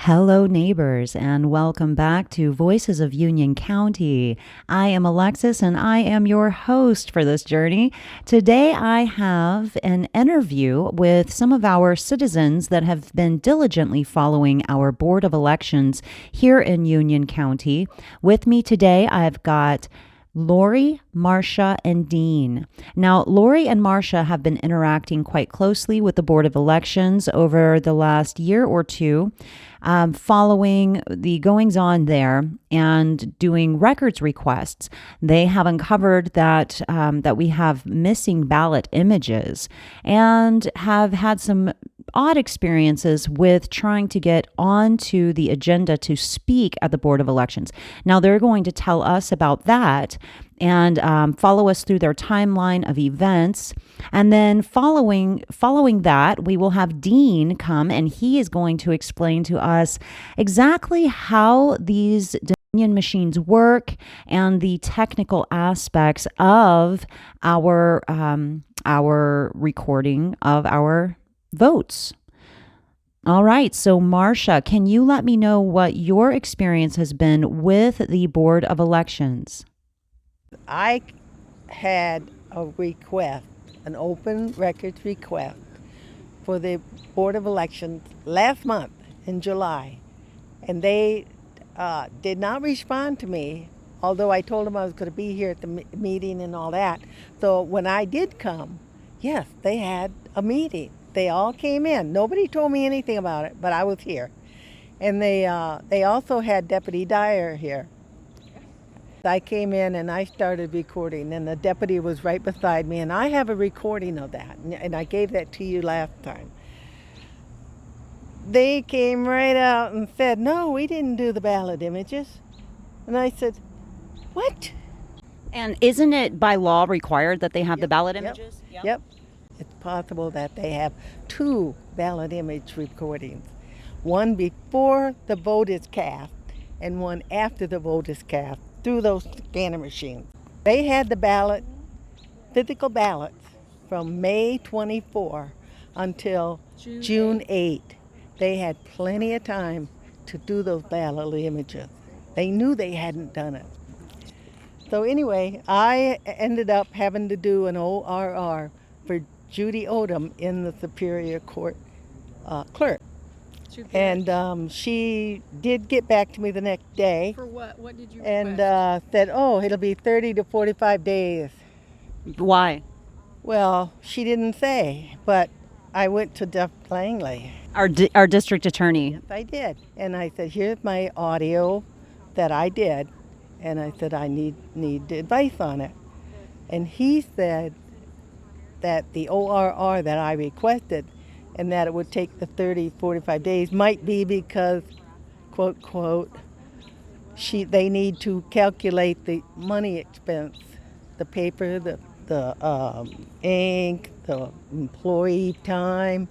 Hello, neighbors, and welcome back to Voices of Union County. I am Alexis, and I am your host for this journey. Today, I have an interview with some of our citizens that have been diligently following our Board of Elections here in Union County. With me today, I've got Lori, Marcia, and Dean. Now, Lori and Marcia have been interacting quite closely with the Board of Elections over the last year or two, following the goings-on there and doing records requests. They have uncovered that we have missing ballot images and have had some odd experiences with trying to get onto the agenda to speak at the Board of Elections. Now, they're going to tell us about that and follow us through their timeline of events. And then following that, we will have Dean come, and he is going to explain to us exactly how these Dominion machines work and the technical aspects of our recording of our votes. All right, so Marcia, can you let me know what your experience has been with the Board of Elections? I had a request, an open records request for the Board of Elections last month in July, and they did not respond to me, although I told them I was going to be here at the meeting and all that. So when I did come, yes, they had a meeting. They all came in. Nobody told me anything about it, but I was here. And they also had Deputy Dyer here. I came in and I started recording, and the deputy was right beside me, and I have a recording of that, and I gave that to you last time. They came right out and said, "No, we didn't do the ballot images." And I said, "What?" And isn't it by law required that they have the ballot images? Yep. It's possible that they have two ballot image recordings, one before the vote is cast and one after the vote is cast through those scanner machines. They had the physical ballots from May 24 until June 8. They had plenty of time to do those ballot images. They knew they hadn't done it. So anyway, I ended up having to do an ORR for Judy Odom in the Superior Court clerk. And she did get back to me the next day. For what? What did you request? And said, it'll be 30 to 45 days. Why? Well, she didn't say, but I went to Jeff Langley. Our district attorney. Yes, I did. And I said, here's my audio that I did. And I said, I need advice on it. And he said that the ORR that I requested and that it would take the 30, 45 days might be because, quote, quote, they need to calculate the money expense, the paper, the ink, the employee time.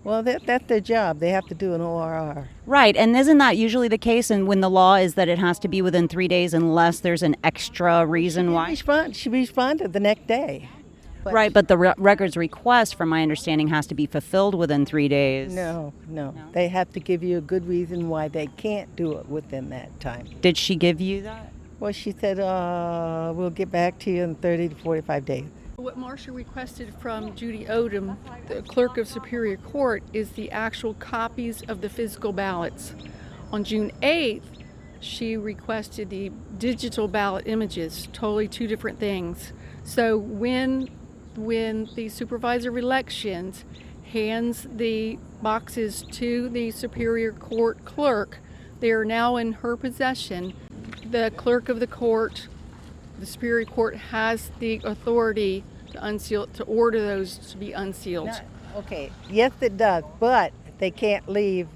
Well, that's their job. They have to do an ORR. Right, and isn't that usually the case? And when the law is that it has to be within 3 days unless there's an extra reason why? She responded the next day. Right, but the records request, from my understanding, has to be fulfilled within 3 days. No. They have to give you a good reason why they can't do it within that time. Did she give you that? Well, she said, we'll get back to you in 30 to 45 days. What Marcia requested from Judy Odom, the clerk of Superior Court, is the actual copies of the physical ballots. On June 8th, she requested the digital ballot images, totally two different things. So when the supervisor of elections hands the boxes to the Superior Court clerk, they are now in her possession. The clerk of the court, the Superior Court, has the authority to unseal, to order those to be unsealed. Okay, yes it does, but they can't leave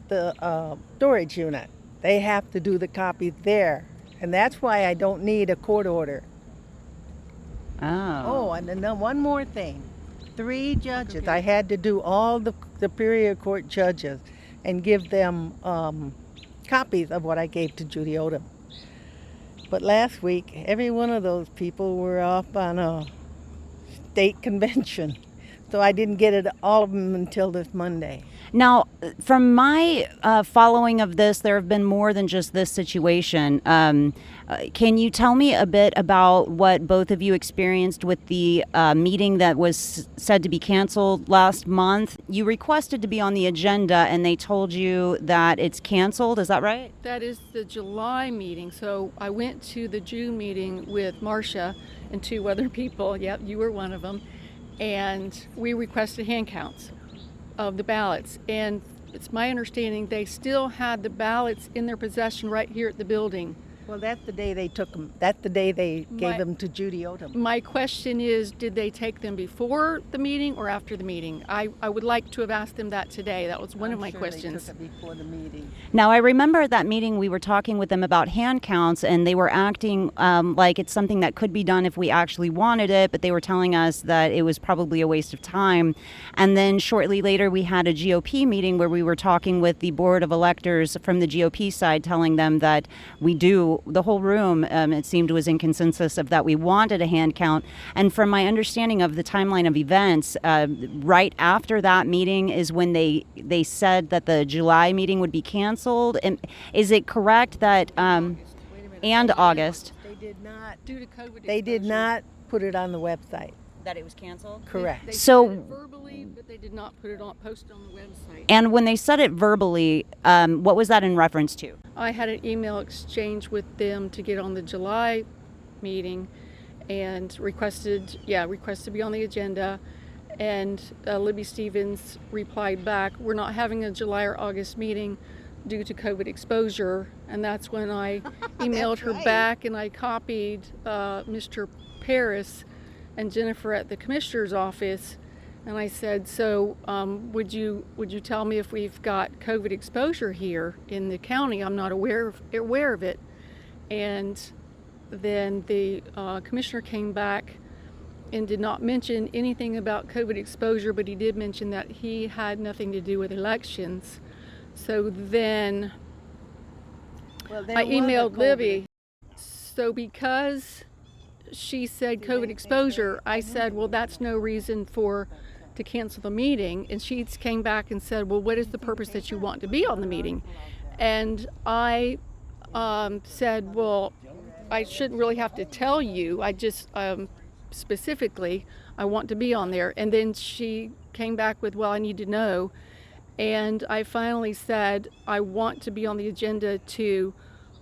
the storage unit. They have to do the copies there, and that's why I don't need a court order. Oh, and then one more thing. 3 judges. Okay. I had to do all the Superior Court judges and give them copies of what I gave to Judy Odom. But last week, every one of those people were off on a state convention. So I didn't get all of them until this Monday. Now, from my following of this, there have been more than just this situation. Can you tell me a bit about what both of you experienced with the meeting that was said to be canceled last month? You requested to be on the agenda, and they told you that it's canceled. Is that right? That is the July meeting. So I went to the June meeting with Marcia and two other people. Yep, you were one of them. And we requested hand counts of the ballots. And it's my understanding they still had the ballots in their possession right here at the building. Well, that's the day they took them. That's the day they gave them to Judy Odom. My question is, did they take them before the meeting or after the meeting? I would like to have asked them that today. That was one of my questions. They took it before the meeting. Now, I remember at that meeting we were talking with them about hand counts, and they were acting like it's something that could be done if we actually wanted it, but they were telling us that it was probably a waste of time. And then shortly later, we had a GOP meeting where we were talking with the board of electors from the GOP side, telling them that we do, the whole room, it seemed, was in consensus of that we wanted a hand count. And from my understanding of the timeline of events, right after that meeting is when they said that the July meeting would be canceled. And is it correct that and August They did not. Due to COVID They did exposure. not put it on the website. that it was canceled? Correct. They So- said it verbally, but they did not post it on the website. And when they said it verbally, what was that in reference to? I had an email exchange with them to get on the July meeting and requested to be on the agenda. And Libby Stevens replied back, we're not having a July or August meeting due to COVID exposure. And that's when I emailed her right. back, and I copied Mr. Paris and Jennifer at the commissioner's office. And I said, so would you tell me if we've got COVID exposure here in the county? I'm not aware of it. And then the commissioner came back and did not mention anything about COVID exposure, but he did mention that he had nothing to do with elections. So then Well, I emailed Libby. So because she said COVID exposure, I said, well, that's no reason to cancel the meeting. And she came back and said, well, what is the purpose that you want to be on the meeting? And I said, well, I shouldn't really have to tell you. I just specifically, I want to be on there. And then she came back with, well, I need to know. And I finally said, I want to be on the agenda to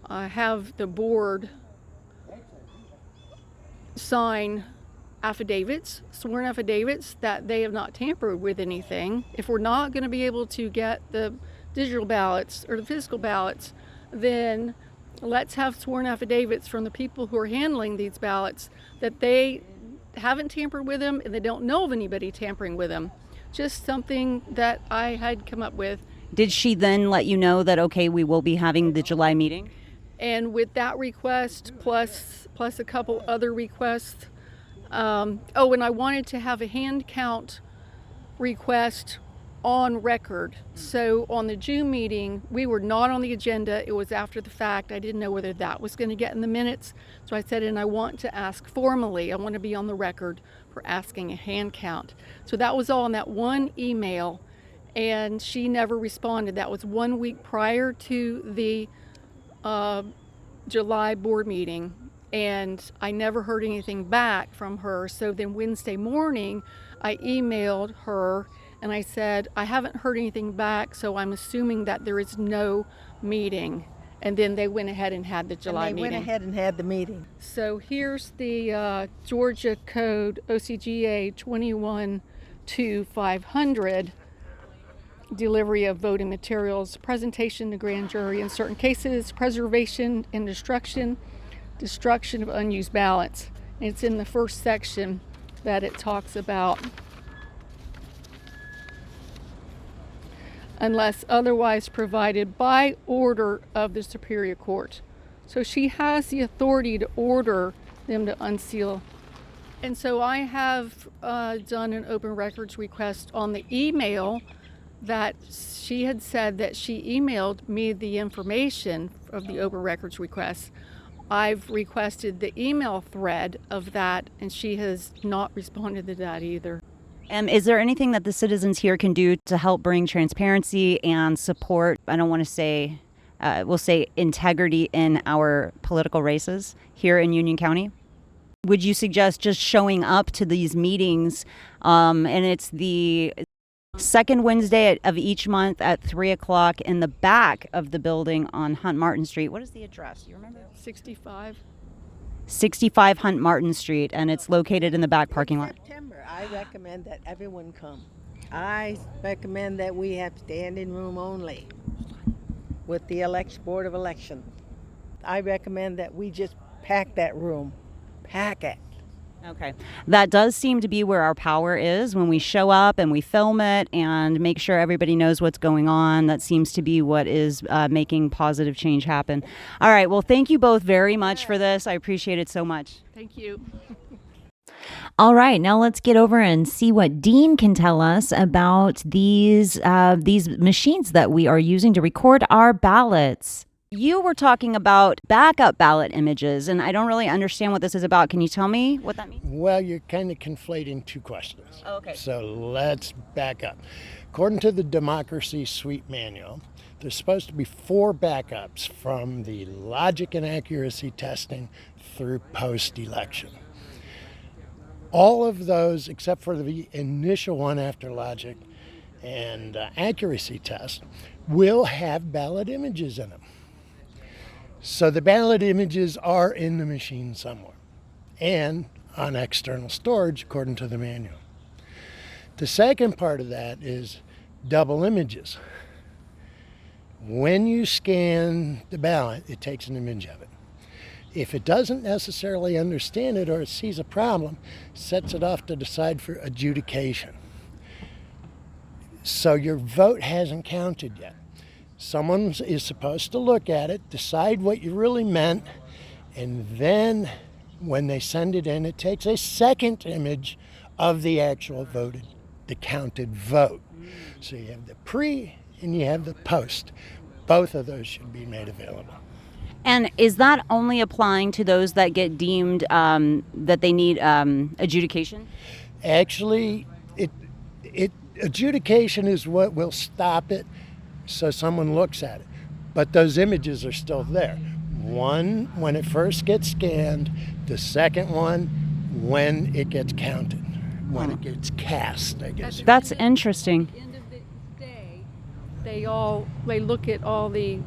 have the board sign affidavits, sworn affidavits, that they have not tampered with anything. If we're not going to be able to get the digital ballots or the physical ballots, then let's have sworn affidavits from the people who are handling these ballots that they haven't tampered with them and they don't know of anybody tampering with them. Just something that I had come up with. Did she then let you know that, okay, we will be having the July meeting? And with that request, plus a couple other requests, and I wanted to have a hand count request on record. So on the June meeting, we were not on the agenda. It was after the fact. I didn't know whether that was going to get in the minutes. So I said, and I want to ask formally, I want to be on the record for asking a hand count. So that was all in that one email, and she never responded. That was 1 week prior to the July board meeting, and I never heard anything back from her. So then Wednesday morning, I emailed her and I said, I haven't heard anything back, so I'm assuming that there is no meeting. And then they went ahead and had the July meeting. They went ahead and had the meeting. So here's the Georgia Code OCGA 21-500, delivery of voting materials, presentation to grand jury in certain cases, preservation and destruction of unused ballots. And it's in the first section that it talks about unless otherwise provided by order of the Superior Court. So she has the authority to order them to unseal. And so I have done an open records request on the email that she had said that she emailed me the information of the open records request. I've requested the email thread of that, and she has not responded to that either. Is there anything that the citizens here can do to help bring transparency and support? I don't want to say, we'll say integrity in our political races here in Union County? Would you suggest just showing up to these meetings? And it's the second Wednesday of each month at 3 o'clock in the back of the building on Hunt Martin Street. What is the address? Do you remember? 65. 65 Hunt Martin Street, and it's located in the back parking lot. September, I recommend that everyone come. I recommend that we have standing room only with the Board of Election. I recommend that we just pack that room. Pack it. Okay. That does seem to be where our power is when we show up and we film it and make sure everybody knows what's going on. That seems to be what is making positive change happen. All right. Well, thank you both very much for this. I appreciate it so much. Thank you. All right, now let's get over and see what Dean can tell us about these machines that we are using to record our ballots. You were talking about backup ballot images, and I don't really understand what this is about. Can you tell me what that means? Well, you're kind of conflating two questions. Oh, okay. So let's back up. According to the Democracy Suite Manual, there's supposed to be 4 backups from the logic and accuracy testing through post-election. All of those, except for the initial one after logic and accuracy test, will have ballot images in them. So the ballot images are in the machine somewhere and on external storage according to the manual. The second part of that is double images. When you scan the ballot, it takes an image of it. If it doesn't necessarily understand it or it sees a problem, sets it off to the side for adjudication. So your vote hasn't counted yet. Someone is supposed to look at it, decide what you really meant, and then when they send it in, it takes a second image of the actual voted, the counted vote. So you have the pre and you have the post. Both of those should be made available. And is that only applying to those that get deemed that they need adjudication? Actually, adjudication is what will stop it so someone looks at it. But those images are still there. One when it first gets scanned, the second one when it gets counted, when it gets cast, I guess. That's interesting. At the end of the day, they look at all the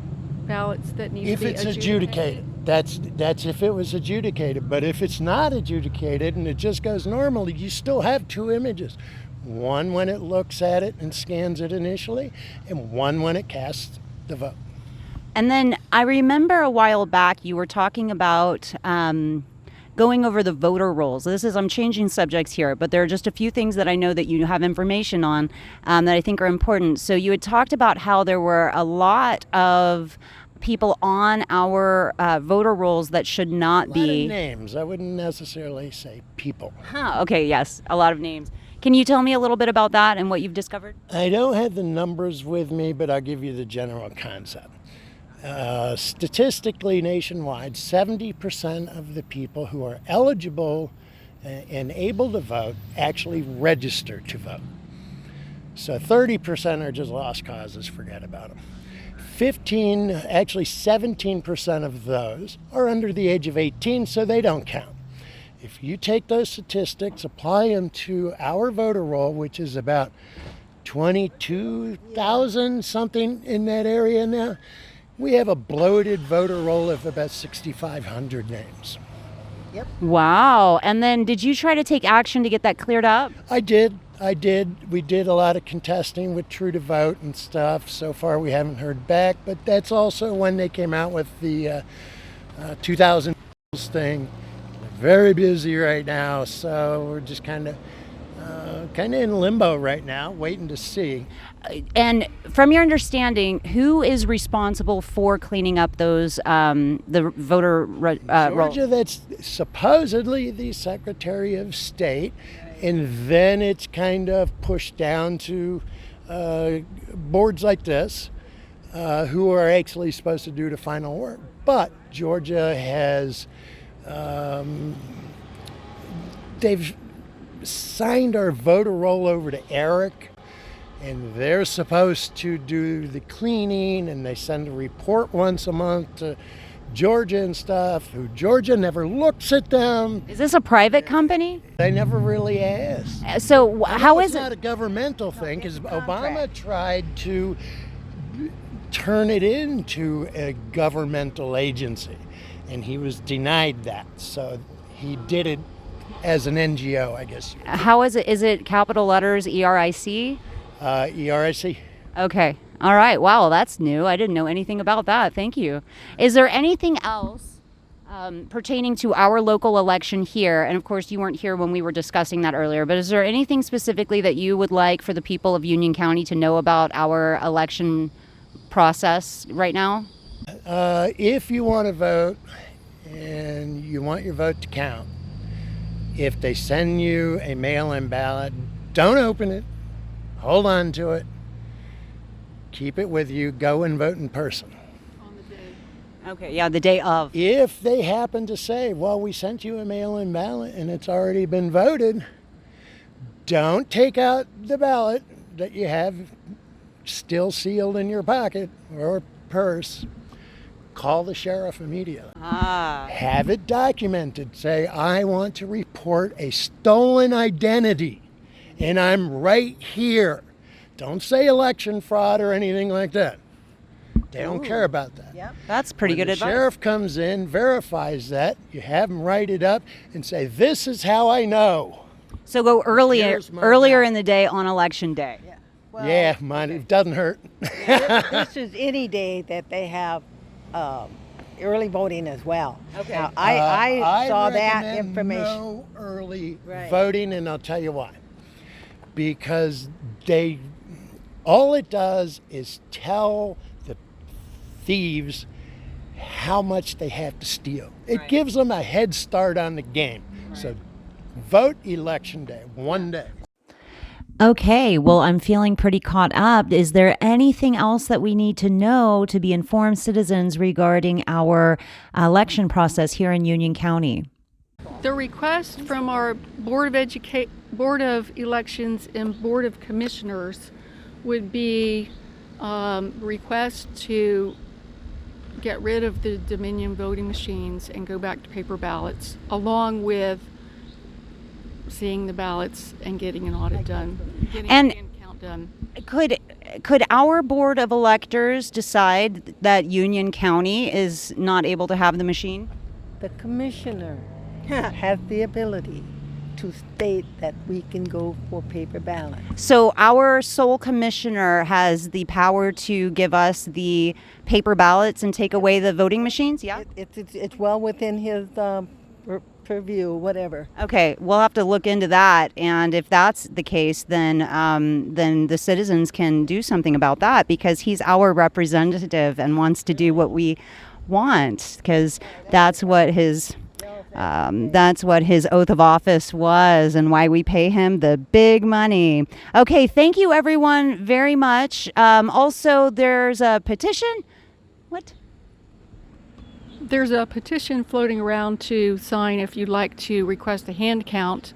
ballots that need If to be it's adjudicated, that's if it was adjudicated. But if it's not adjudicated and it just goes normally, you still have 2 images. One when it looks at it and scans it initially, and one when it casts the vote. And then I remember a while back you were talking about going over the voter rolls. I'm changing subjects here, but there are just a few things that I know that you have information on that I think are important. So you had talked about how there were a lot of people on our voter rolls that should not be. A lot of names. I wouldn't necessarily say people. Okay, yes, a lot of names. Can you tell me a little bit about that and what you've discovered? I don't have the numbers with me, but I'll give you the general concept. Statistically, nationwide, 70% of the people who are eligible and able to vote actually register to vote. So 30% are just lost causes, forget about them. 17% of those are under the age of 18, so they don't count. If you take those statistics, apply them to our voter roll, which is about 22,000, something in that area now, we have a bloated voter roll of about 6,500 names. Yep. Wow. And then did you try to take action to get that cleared up? I did. We did a lot of contesting with True to Vote and stuff. So far we haven't heard back, but that's also when they came out with the 2000 thing. Very busy right now, so we're just kind of in limbo right now, waiting to see. And from your understanding, who is responsible for cleaning up those the voter roll? Georgia, that's supposedly the Secretary of State, and then it's kind of pushed down to boards like this, who are actually supposed to do the final work. But Georgia has they've signed our voter roll over to Eric, and they're supposed to do the cleaning, and they send a report once a month to Georgia and stuff, who Georgia never looks at them. Is this a private company? They never really ask. So how is It's not it? a governmental thing, because it's a Obama contract. tried to turn it into a governmental agency, and he was denied that. So he did it as an NGO, I guess. How is it? Is it capital letters ERIC? ERIC. Okay. All right. Wow, that's new. I didn't know anything about that. Thank you. Is there anything else pertaining to our local election here? And of course, you weren't here when we were discussing that earlier, but is there anything specifically that you would like for the people of Union County to know about our election process right now? If you want to vote and you want your vote to count, if they send you a mail-in ballot, don't open it. Hold on to it. Keep it with you. Go and vote in person. On the day. Okay. Yeah, the day of. If they happen to say, well, we sent you a mail-in ballot and it's already been voted, don't take out the ballot that you have still sealed in your pocket or purse. Call the sheriff immediately. Have it documented. Say, I want to report a stolen identity, and I'm right here. Don't say election fraud or anything like that. They don't care about that. Yep. That's pretty When good the advice. sheriff comes in, verifies that, you have them write it up and say, this is how I know. So go earlier Here's my earlier ballot. in the day on election day. Yeah. Well, Yeah, mine, it doesn't hurt. this is any day that they have early voting as well. Okay. Now, I saw that recommend information. No early Right. voting, and I'll tell you why. Because all it does is tell the thieves how much they have to steal. It Right. gives them a head start on the game. So vote election day, one day. Okay, well, I'm feeling pretty caught up. Is there anything else that we need to know to be informed citizens regarding our election process here in Union County? The request from our Board of Elections and Board of Commissioners would be request to get rid of the Dominion voting machines and go back to paper ballots, along with seeing the ballots and getting an audit done, getting And- a hand count done. Could our board of electors decide that Union County is not able to have the machine? The commissioner has the ability to state that we can go for paper ballot. So our sole commissioner has the power to give us the paper ballots and take away the voting machines? Yeah. It's well within his purview, whatever. Okay, we'll have to look into that, and if that's the case, then the citizens can do something about that because he's our representative and wants to do what we want because that's what his oath of office was and why we pay him the big money. Okay, thank you everyone very much. Also, there's a petition. What? There's a petition floating around to sign if you'd like to request a hand count.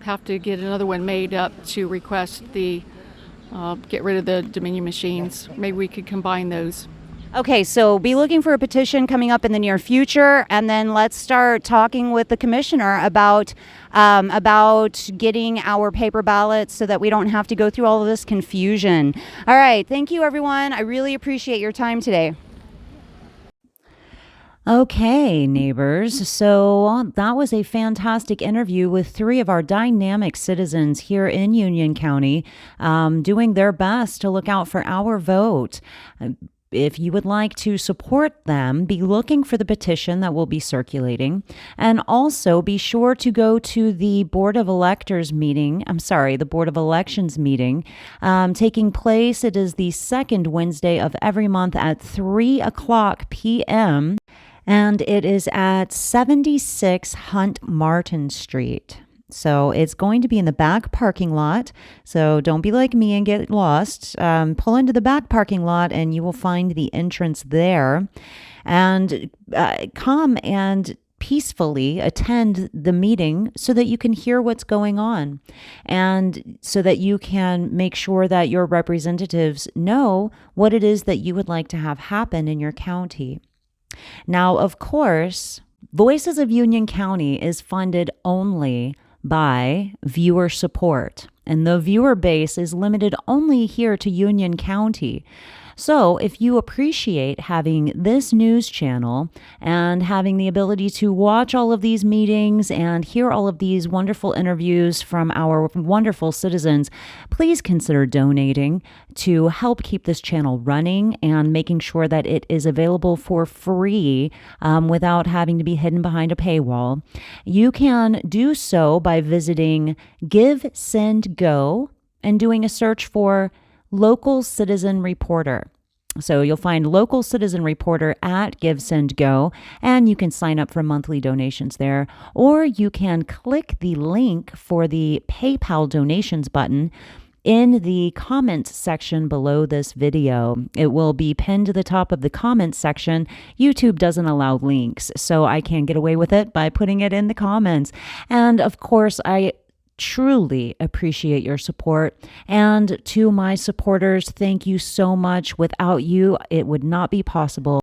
Have to get another one made up to request the get rid of the Dominion machines. Maybe we could combine those. Okay, so be looking for a petition coming up in the near future, and then let's start talking with the commissioner about getting our paper ballots so that we don't have to go through all of this confusion. All right, thank you, everyone. I really appreciate your time today. Okay, neighbors. So that was a fantastic interview with three of our dynamic citizens here in Union County, doing their best to look out for our vote. If you would like to support them, be looking for the petition that will be circulating. And also be sure to go to the Board of Electors meeting. The Board of Elections meeting taking place. It is the second Wednesday of every month at 3:00 p.m. And it is at 76 Hunt Martin Street. So it's going to be in the back parking lot. So don't be like me and get lost. Pull into the back parking lot and you will find the entrance there. And come and peacefully attend the meeting so that you can hear what's going on and so that you can make sure that your representatives know what it is that you would like to have happen in your county. Now, of course, Voices of Union County is funded only by viewer support, and the viewer base is limited only here to Union County. So if you appreciate having this news channel and having the ability to watch all of these meetings and hear all of these wonderful interviews from our wonderful citizens, please consider donating to help keep this channel running and making sure that it is available for free without having to be hidden behind a paywall. You can do so by visiting Give, Send, Go and doing a search for Local Citizen Reporter. So you'll find Local Citizen Reporter at Give, Send, Go, and you can sign up for monthly donations there. Or you can click the link for the PayPal donations button in the comments section below this video. It will be pinned to the top of the comments section. YouTube doesn't allow links, so I can get away with it by putting it in the comments. And of course, I truly appreciate your support. And to my supporters, thank you so much. Without you, it would not be possible.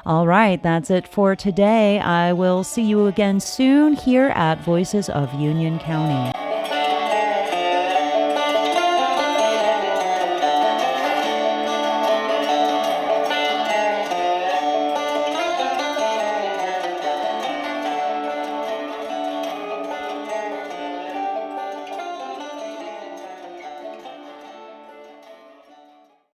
All right, that's it for today. I will see you again soon here at Voices of Union County.